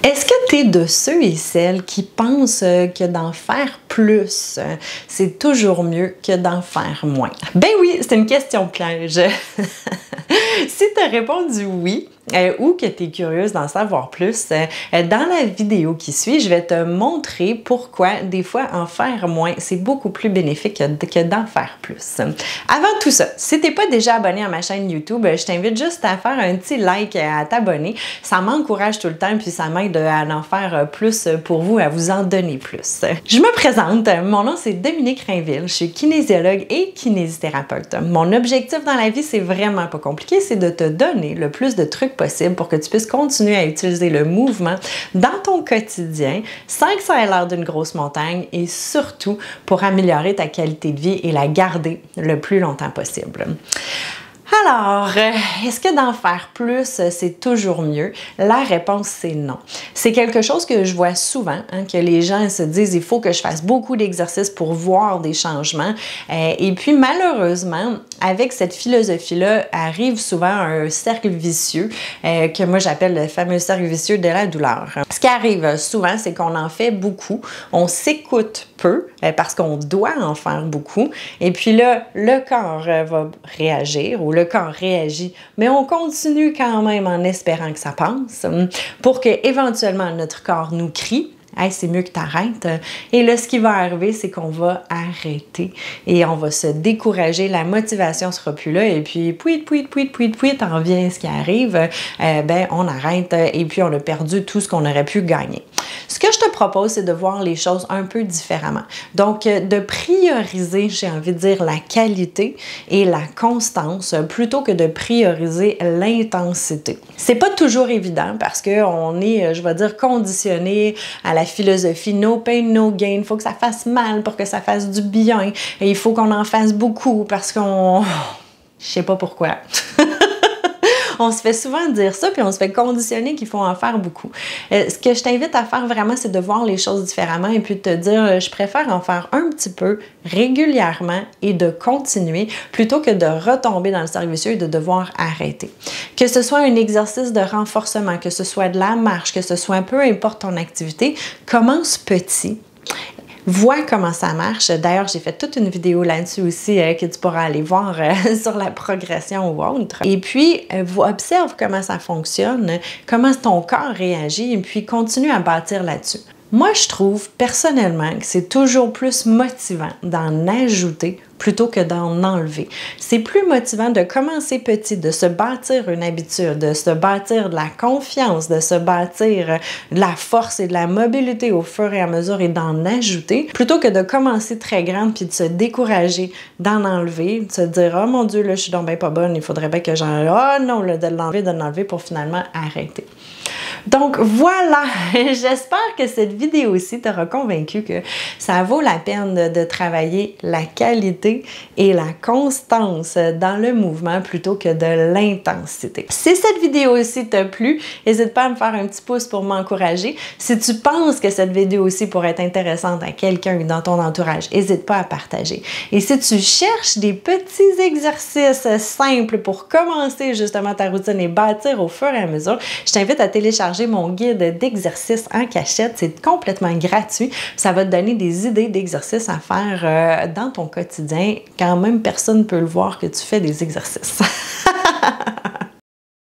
Est-ce que tu es de ceux et celles qui pensent que d'en faire plus, c'est toujours mieux que d'en faire moins? Ben oui, c'est une question piège. Si tu as répondu oui, ou que tu es curieuse d'en savoir plus, dans la vidéo qui suit, je vais te montrer pourquoi des fois en faire moins, c'est beaucoup plus bénéfique que d'en faire plus. Avant tout ça, si tu n'es pas déjà abonné à ma chaîne YouTube, je t'invite juste à faire un petit like, à t'abonner. Ça m'encourage tout le temps, puis ça m'aide à en faire plus pour vous, à vous en donner plus. Je me présente, mon nom c'est Dominique Rainville, je suis kinésiologue et kinésithérapeute. Mon objectif dans la vie, c'est vraiment pas compliqué, c'est de te donner le plus de trucs possible pour que tu puisses continuer à utiliser le mouvement dans ton quotidien sans que ça ait l'air d'une grosse montagne et surtout pour améliorer ta qualité de vie et la garder le plus longtemps possible. Alors, est-ce que d'en faire plus, c'est toujours mieux? La réponse, c'est non. C'est quelque chose que je vois souvent, que les gens se disent, il faut que je fasse beaucoup d'exercices pour voir des changements. Et puis, malheureusement, avec cette philosophie-là, arrive souvent un cercle vicieux, que moi j'appelle le fameux cercle vicieux de la douleur. Ce qui arrive souvent, c'est qu'on en fait beaucoup, on s'écoute peu, parce qu'on doit en faire beaucoup, et puis là, le corps va réagir, ou le corps réagit, mais on continue quand même en espérant que ça passe, pour que éventuellement notre corps nous crie. Hey, c'est mieux que tu arrêtes. Et là, ce qui va arriver, c'est qu'on va arrêter et on va se décourager. La motivation sera plus là et puis, t'en vient ce qui arrive. Ben, on arrête et puis on a perdu tout ce qu'on aurait pu gagner. Ce que je te propose, c'est de voir les choses un peu différemment. Donc, de prioriser, j'ai envie de dire, la qualité et la constance plutôt que de prioriser l'intensité. C'est pas toujours évident parce qu'on est, je vais dire, conditionné à la philosophie no pain, no gain. Il faut que ça fasse mal pour que ça fasse du bien. Et il faut qu'on en fasse beaucoup parce qu'on... Je sais pas pourquoi. On se fait souvent dire ça, puis on se fait conditionner qu'il faut en faire beaucoup. Ce que je t'invite à faire vraiment, c'est de voir les choses différemment et puis de te dire, je préfère en faire un petit peu régulièrement et de continuer plutôt que de retomber dans le cercle vicieux et de devoir arrêter. Que ce soit un exercice de renforcement, que ce soit de la marche, que ce soit peu importe ton activité, commence petit. Vois comment ça marche. D'ailleurs, j'ai fait toute une vidéo là-dessus aussi que tu pourras aller voir sur la progression ou autre. Et puis, observe comment ça fonctionne, comment ton corps réagit et puis continue à bâtir là-dessus. Moi, je trouve personnellement que c'est toujours plus motivant d'en ajouter plutôt que d'en enlever. C'est plus motivant de commencer petit, de se bâtir une habitude, de se bâtir de la confiance, de se bâtir de la force et de la mobilité au fur et à mesure et d'en ajouter, plutôt que de commencer très grande puis de se décourager d'en enlever, de se dire « Oh mon Dieu, là, je suis donc bien pas bonne, il faudrait bien que j'en... Oh non, là, de l'enlever pour finalement arrêter. » Donc voilà, j'espère que cette vidéo-ci t'aura convaincu que ça vaut la peine de travailler la qualité et la constance dans le mouvement plutôt que de l'intensité. Si cette vidéo-ci t'a plu, n'hésite pas à me faire un petit pouce pour m'encourager. Si tu penses que cette vidéo-ci pourrait être intéressante à quelqu'un dans ton entourage, n'hésite pas à partager. Et si tu cherches des petits exercices simples pour commencer justement ta routine et bâtir au fur et à mesure, je t'invite à télécharger mon guide d'exercices en cachette. C'est complètement gratuit. Ça va te donner des idées d'exercices à faire dans ton quotidien quand même personne ne peut le voir que tu fais des exercices.